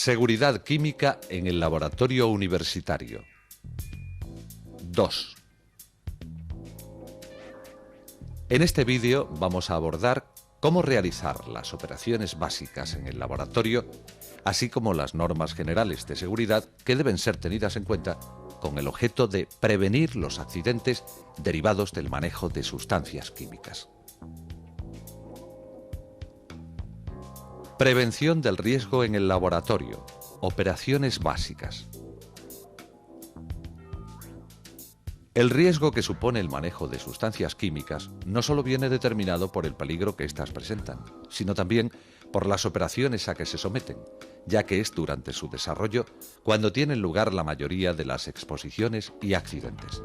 Seguridad química en el laboratorio universitario. 2. En este vídeo vamos a abordar cómo realizar las operaciones básicas en el laboratorio, así como las normas generales de seguridad que deben ser tenidas en cuenta con el objeto de prevenir los accidentes derivados del manejo de sustancias químicas. Prevención del riesgo en el laboratorio. Operaciones básicas. El riesgo que supone el manejo de sustancias químicas no solo viene determinado por el peligro que éstas presentan, sino también por las operaciones a que se someten, ya que es durante su desarrollo cuando tienen lugar la mayoría de las exposiciones y accidentes.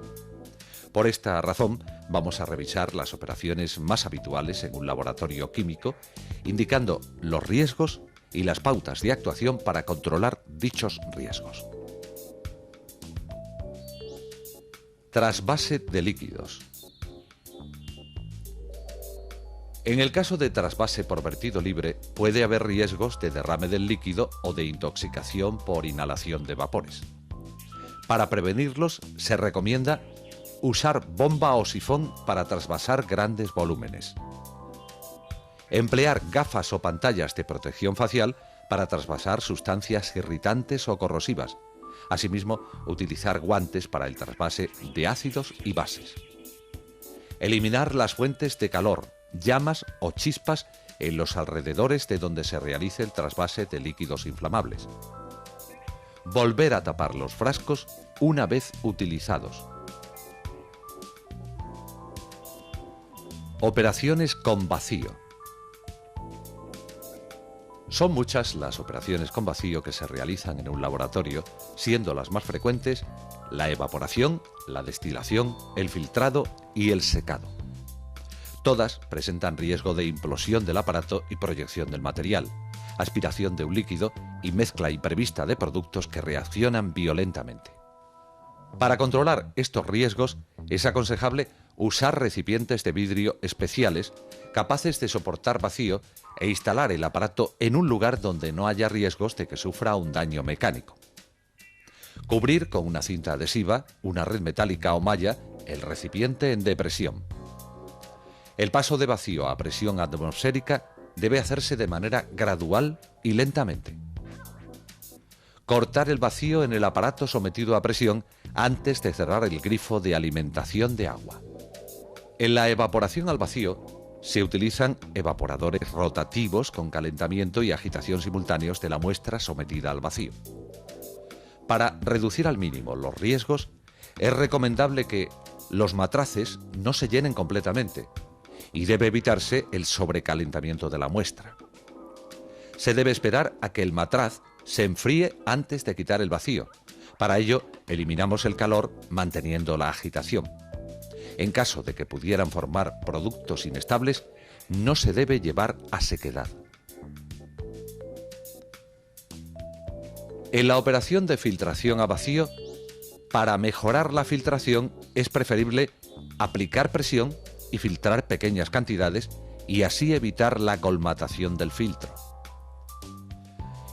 Por esta razón, vamos a revisar las operaciones más habituales en un laboratorio químico, indicando los riesgos y las pautas de actuación para controlar dichos riesgos. Trasvase de líquidos. En el caso de trasvase por vertido libre, puede haber riesgos de derrame del líquido o de intoxicación por inhalación de vapores. Para prevenirlos, se recomienda usar bomba o sifón para trasvasar grandes volúmenes. Emplear gafas o pantallas de protección facial para trasvasar sustancias irritantes o corrosivas. Asimismo, utilizar guantes para el trasvase de ácidos y bases. Eliminar las fuentes de calor, llamas o chispas en los alrededores de donde se realice el trasvase de líquidos inflamables. Volver a tapar los frascos una vez utilizados. Operaciones con vacío. Son muchas las operaciones con vacío que se realizan en un laboratorio, siendo las más frecuentes la evaporación, la destilación, el filtrado y el secado. Todas presentan riesgo de implosión del aparato y proyección del material, aspiración de un líquido y mezcla imprevista de productos que reaccionan violentamente. Para controlar estos riesgos, es aconsejable usar recipientes de vidrio especiales capaces de soportar vacío e instalar el aparato en un lugar donde no haya riesgos de que sufra un daño mecánico. Cubrir con una cinta adhesiva, una red metálica o malla el recipiente en depresión. El paso de vacío a presión atmosférica debe hacerse de manera gradual y lentamente. Cortar el vacío en el aparato sometido a presión antes de cerrar el grifo de alimentación de agua. En la evaporación al vacío se utilizan evaporadores rotativos con calentamiento y agitación simultáneos de la muestra sometida al vacío. Para reducir al mínimo los riesgos, es recomendable que los matraces no se llenen completamente y debe evitarse el sobrecalentamiento de la muestra. Se debe esperar a que el matraz se enfríe antes de quitar el vacío. Para ello, eliminamos el calor manteniendo la agitación. En caso de que pudieran formar productos inestables, no se debe llevar a sequedad. En la operación de filtración a vacío, para mejorar la filtración es preferible aplicar presión y filtrar pequeñas cantidades y así evitar la colmatación del filtro.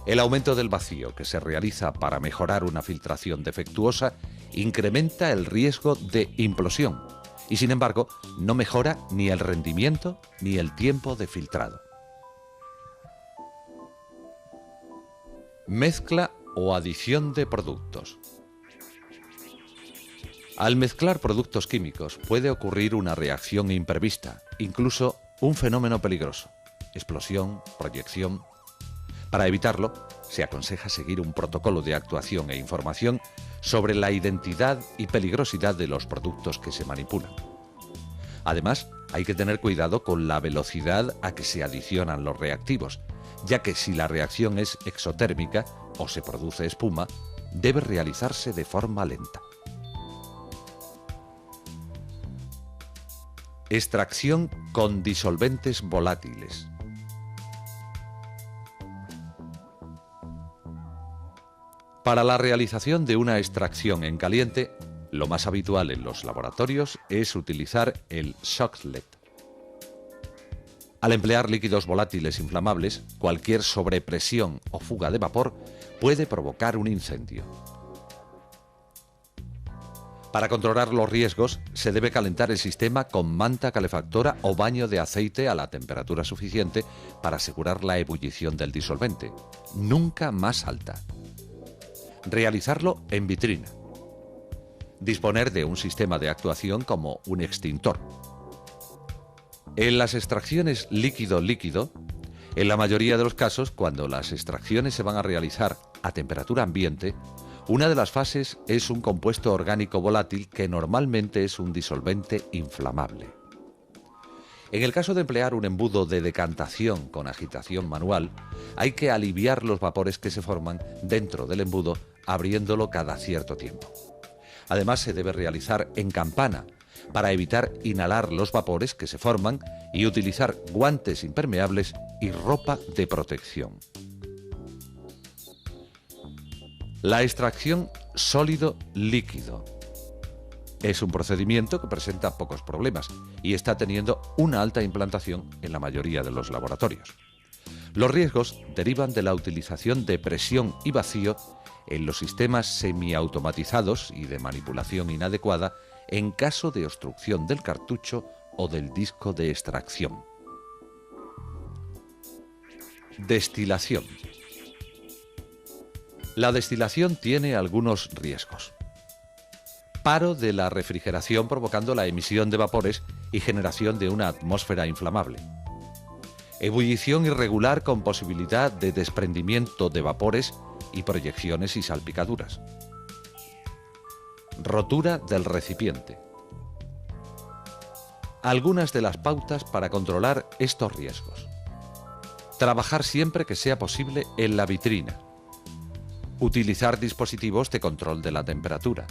El aumento del vacío que se realiza para mejorar una filtración defectuosa incrementa el riesgo de implosión y, sin embargo, no mejora ni el rendimiento ni el tiempo de filtrado. Mezcla o adición de productos. Al mezclar productos químicos puede ocurrir una reacción imprevista, incluso un fenómeno peligroso: explosión, proyección. Para evitarlo, se aconseja seguir un protocolo de actuación e información sobre la identidad y peligrosidad de los productos que se manipulan. Además, hay que tener cuidado con la velocidad a que se adicionan los reactivos, ya que si la reacción es exotérmica o se produce espuma, debe realizarse de forma lenta. Extracción con disolventes volátiles. Para la realización de una extracción en caliente, lo más habitual en los laboratorios es utilizar el Soxhlet. Al emplear líquidos volátiles inflamables, cualquier sobrepresión o fuga de vapor puede provocar un incendio. Para controlar los riesgos, se debe calentar el sistema con manta calefactora o baño de aceite a la temperatura suficiente para asegurar la ebullición del disolvente, nunca más alta. Realizarlo en vitrina. Disponer de un sistema de actuación como un extintor. En las extracciones líquido-líquido, en la mayoría de los casos, cuando las extracciones se van a realizar a temperatura ambiente, una de las fases es un compuesto orgánico volátil que normalmente es un disolvente inflamable. En el caso de emplear un embudo de decantación con agitación manual, hay que aliviar los vapores que se forman dentro del embudo abriéndolo cada cierto tiempo. Además, se debe realizar en campana para evitar inhalar los vapores que se forman y utilizar guantes impermeables y ropa de protección. La extracción sólido-líquido es un procedimiento que presenta pocos problemas y está teniendo una alta implantación en la mayoría de los laboratorios. Los riesgos derivan de la utilización de presión y vacío en los sistemas semiautomatizados y de manipulación inadecuada en caso de obstrucción del cartucho o del disco de extracción. Destilación. La destilación tiene algunos riesgos. Paro de la refrigeración provocando la emisión de vapores y generación de una atmósfera inflamable. Ebullición irregular con posibilidad de desprendimiento de vapores y proyecciones y salpicaduras. Rotura del recipiente. Algunas de las pautas para controlar estos riesgos. Trabajar siempre que sea posible en la vitrina. Utilizar dispositivos de control de la temperatura.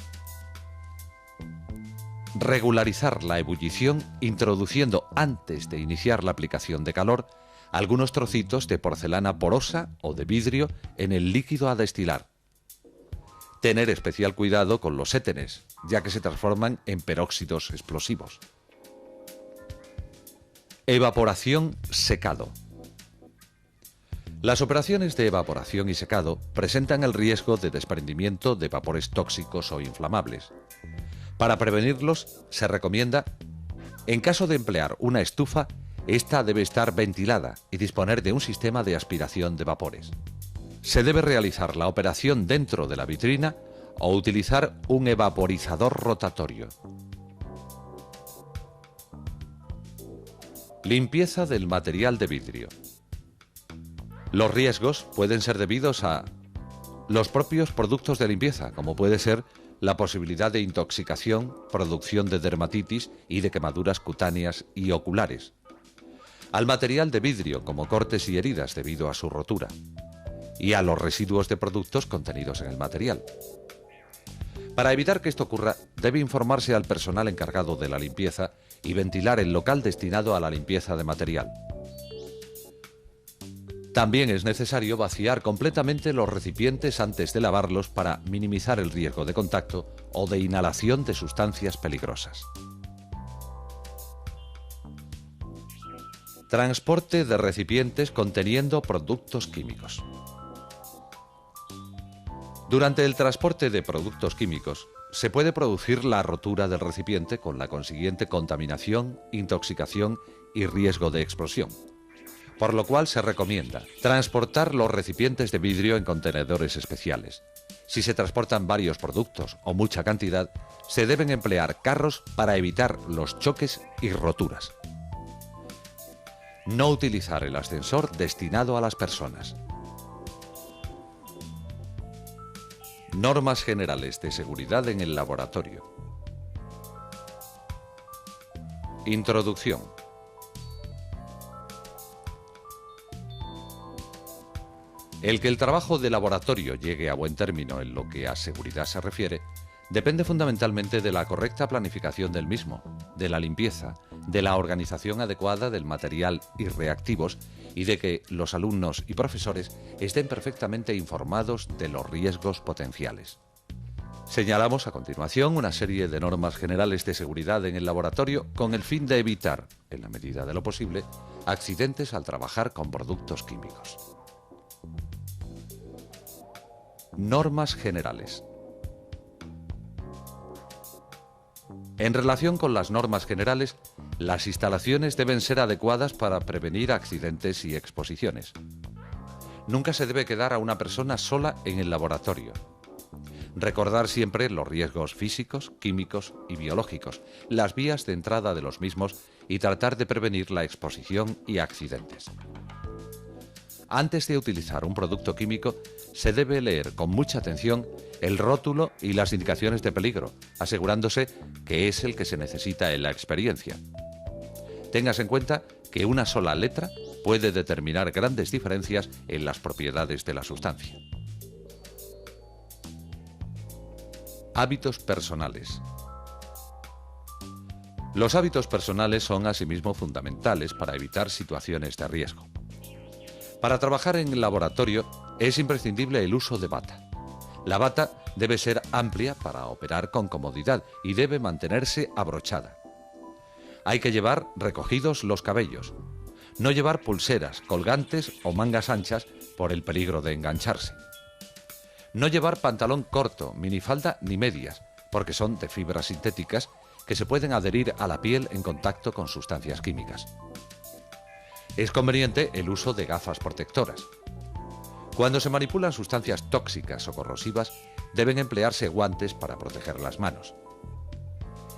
Regularizar la ebullición introduciendo antes de iniciar la aplicación de calor algunos trocitos de porcelana porosa o de vidrio en el líquido a destilar. Tener especial cuidado con los éteres, ya que se transforman en peróxidos explosivos. Evaporación, secado. Las operaciones de evaporación y secado presentan el riesgo de desprendimiento de vapores tóxicos o inflamables. Para prevenirlos, se recomienda, en caso de emplear una estufa, esta debe estar ventilada y disponer de un sistema de aspiración de vapores. Se debe realizar la operación dentro de la vitrina o utilizar un evaporizador rotatorio. Limpieza del material de vidrio. Los riesgos pueden ser debidos a los propios productos de limpieza, como puede ser la posibilidad de intoxicación, producción de dermatitis y de quemaduras cutáneas y oculares. Al material de vidrio, como cortes y heridas debido a su rotura. Y a los residuos de productos contenidos en el material. Para evitar que esto ocurra, debe informarse al personal encargado de la limpieza y ventilar el local destinado a la limpieza de material. También es necesario vaciar completamente los recipientes antes de lavarlos para minimizar el riesgo de contacto o de inhalación de sustancias peligrosas. Transporte de recipientes conteniendo productos químicos. Durante el transporte de productos químicos, se puede producir la rotura del recipiente con la consiguiente contaminación, intoxicación y riesgo de explosión. Por lo cual se recomienda transportar los recipientes de vidrio en contenedores especiales. Si se transportan varios productos o mucha cantidad, se deben emplear carros para evitar los choques y roturas. No utilizar el ascensor destinado a las personas. Normas generales de seguridad en el laboratorio. Introducción. El que el trabajo de laboratorio llegue a buen término en lo que a seguridad se refiere, depende fundamentalmente de la correcta planificación del mismo, de la limpieza, de la organización adecuada del material y reactivos y de que los alumnos y profesores estén perfectamente informados de los riesgos potenciales. Señalamos a continuación una serie de normas generales de seguridad en el laboratorio con el fin de evitar, en la medida de lo posible, accidentes al trabajar con productos químicos. Normas generales. En relación con las normas generales, las instalaciones deben ser adecuadas para prevenir accidentes y exposiciones. Nunca se debe quedar a una persona sola en el laboratorio. Recordar siempre los riesgos físicos, químicos y biológicos, las vías de entrada de los mismos y tratar de prevenir la exposición y accidentes. Antes de utilizar un producto químico, se debe leer con mucha atención el rótulo y las indicaciones de peligro, asegurándose que es el que se necesita en la experiencia. Téngase en cuenta que una sola letra puede determinar grandes diferencias en las propiedades de la sustancia. Hábitos personales. Los hábitos personales son asimismo fundamentales para evitar situaciones de riesgo. Para trabajar en el laboratorio es imprescindible el uso de bata. La bata debe ser amplia para operar con comodidad y debe mantenerse abrochada. Hay que llevar recogidos los cabellos. No llevar pulseras, colgantes o mangas anchas por el peligro de engancharse. No llevar pantalón corto, minifalda ni medias, porque son de fibras sintéticas que se pueden adherir a la piel en contacto con sustancias químicas. Es conveniente el uso de gafas protectoras. Cuando se manipulan sustancias tóxicas o corrosivas, deben emplearse guantes para proteger las manos.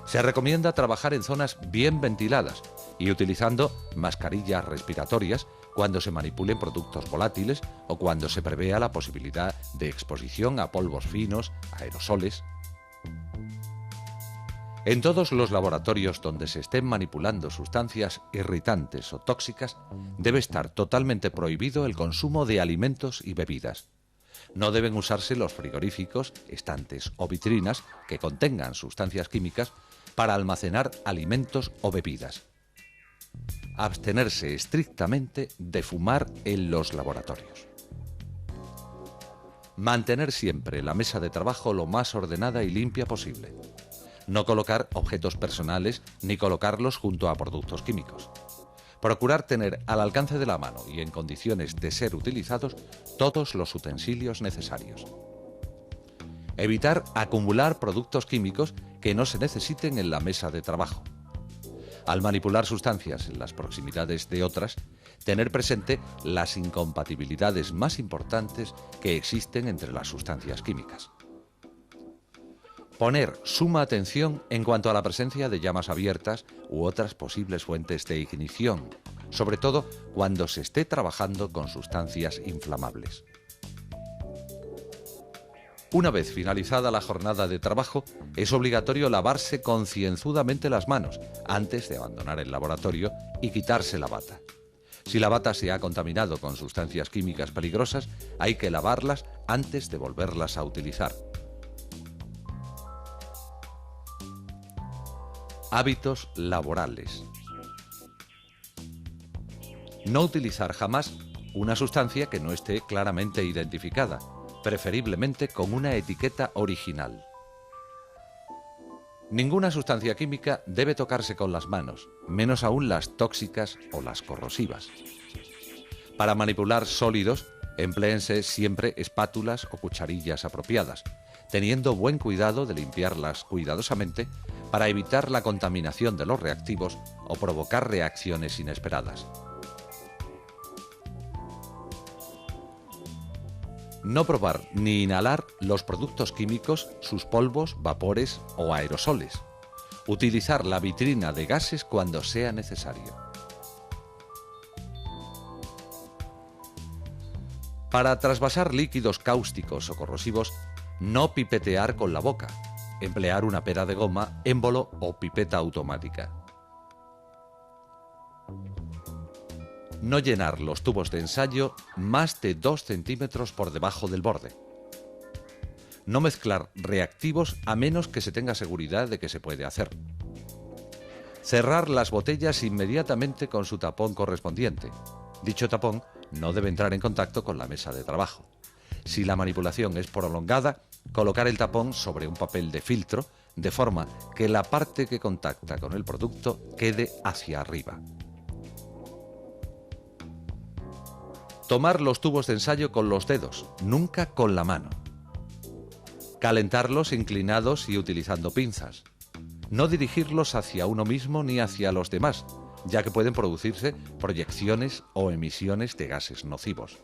Se recomienda trabajar en zonas bien ventiladas y utilizando mascarillas respiratorias cuando se manipulen productos volátiles o cuando se prevea la posibilidad de exposición a polvos finos, aerosoles. En todos los laboratorios donde se estén manipulando sustancias irritantes o tóxicas, debe estar totalmente prohibido el consumo de alimentos y bebidas. No deben usarse los frigoríficos, estantes o vitrinas que contengan sustancias químicas para almacenar alimentos o bebidas. Abstenerse estrictamente de fumar en los laboratorios. Mantener siempre la mesa de trabajo lo más ordenada y limpia posible. No colocar objetos personales ni colocarlos junto a productos químicos. Procurar tener al alcance de la mano y en condiciones de ser utilizados todos los utensilios necesarios. Evitar acumular productos químicos que no se necesiten en la mesa de trabajo. Al manipular sustancias en las proximidades de otras, tener presente las incompatibilidades más importantes que existen entre las sustancias químicas. Poner suma atención en cuanto a la presencia de llamas abiertas u otras posibles fuentes de ignición, sobre todo cuando se esté trabajando con sustancias inflamables. Una vez finalizada la jornada de trabajo, es obligatorio lavarse concienzudamente las manos antes de abandonar el laboratorio y quitarse la bata. Si la bata se ha contaminado con sustancias químicas peligrosas, hay que lavarlas antes de volverlas a utilizar. Hábitos laborales. No utilizar jamás una sustancia que no esté claramente identificada, preferiblemente con una etiqueta original. Ninguna sustancia química debe tocarse con las manos, menos aún las tóxicas o las corrosivas. Para manipular sólidos, empléense siempre espátulas o cucharillas apropiadas, teniendo buen cuidado de limpiarlas cuidadosamente para evitar la contaminación de los reactivos o provocar reacciones inesperadas. No probar ni inhalar los productos químicos, sus polvos, vapores o aerosoles. Utilizar la vitrina de gases cuando sea necesario. Para trasvasar líquidos cáusticos o corrosivos, no pipetear con la boca. Emplear una pera de goma, émbolo o pipeta automática. No llenar los tubos de ensayo más de 2 centímetros por debajo del borde. No mezclar reactivos a menos que se tenga seguridad de que se puede hacer. Cerrar las botellas inmediatamente con su tapón correspondiente. Dicho tapón no debe entrar en contacto con la mesa de trabajo. Si la manipulación es prolongada, colocar el tapón sobre un papel de filtro de forma que la parte que contacta con el producto quede hacia arriba. Tomar los tubos de ensayo con los dedos, nunca con la mano. Calentarlos inclinados y utilizando pinzas. No dirigirlos hacia uno mismo ni hacia los demás, ya que pueden producirse proyecciones o emisiones de gases nocivos.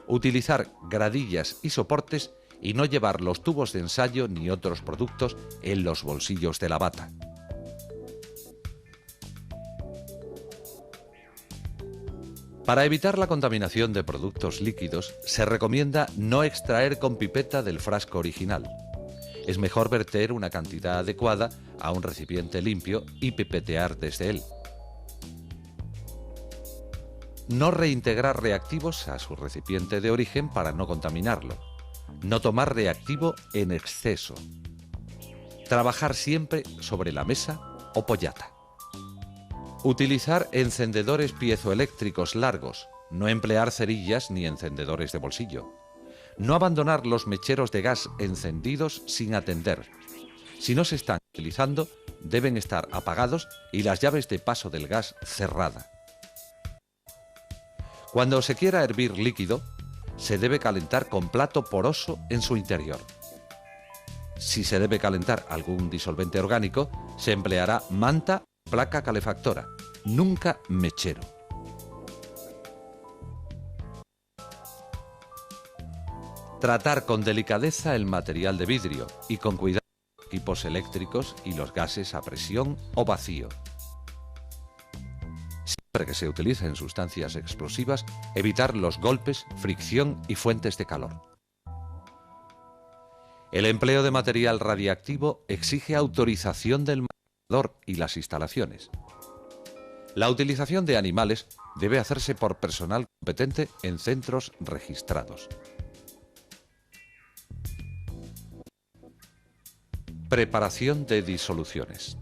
Utilizar gradillas y soportes y no llevar los tubos de ensayo ni otros productos en los bolsillos de la bata. Para evitar la contaminación de productos líquidos, se recomienda no extraer con pipeta del frasco original. Es mejor verter una cantidad adecuada a un recipiente limpio y pipetear desde él. No reintegrar reactivos a su recipiente de origen para no contaminarlo. No tomar reactivo en exceso. Trabajar siempre sobre la mesa o pollata. Utilizar encendedores piezoeléctricos largos. No emplear cerillas ni encendedores de bolsillo. No abandonar los mecheros de gas encendidos sin atender. Si no se están utilizando, deben estar apagados y las llaves de paso del gas cerradas. Cuando se quiera hervir líquido, se debe calentar con plato poroso en su interior. Si se debe calentar algún disolvente orgánico, se empleará manta o placa calefactora, nunca mechero. Tratar con delicadeza el material de vidrio y con cuidado los equipos eléctricos y los gases a presión o vacío. Siempre que se utilicen sustancias explosivas, evitar los golpes, fricción y fuentes de calor. El empleo de material radiactivo exige autorización del manipulador y las instalaciones. La utilización de animales debe hacerse por personal competente en centros registrados. Preparación de disoluciones.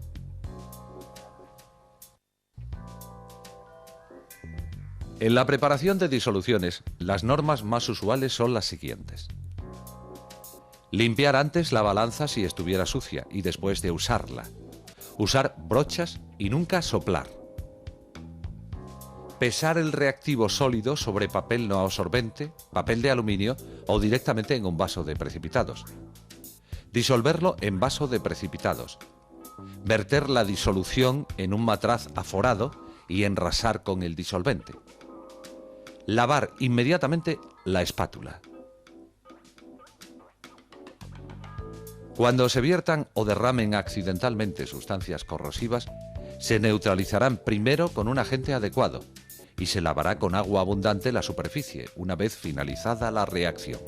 En la preparación de disoluciones, las normas más usuales son las siguientes. Limpiar antes la balanza si estuviera sucia y después de usarla. Usar brochas y nunca soplar. Pesar el reactivo sólido sobre papel no absorbente, papel de aluminio o directamente en un vaso de precipitados. Disolverlo en vaso de precipitados. Verter la disolución en un matraz aforado y enrasar con el disolvente. Lavar inmediatamente la espátula. Cuando se viertan o derramen accidentalmente sustancias corrosivas, se neutralizarán primero con un agente adecuado y se lavará con agua abundante la superficie una vez finalizada la reacción.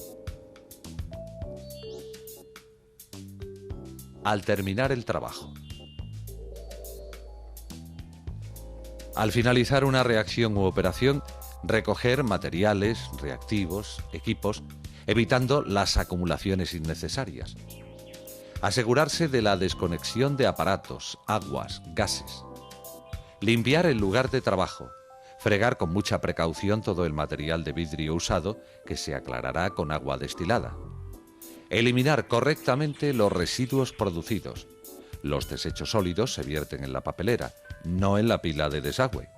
Al terminar el trabajo. Al finalizar una reacción u operación, recoger materiales, reactivos, equipos, evitando las acumulaciones innecesarias. Asegurarse de la desconexión de aparatos, aguas, gases. Limpiar el lugar de trabajo. Fregar con mucha precaución todo el material de vidrio usado, que se aclarará con agua destilada. Eliminar correctamente los residuos producidos. Los desechos sólidos se vierten en la papelera, no en la pila de desagüe.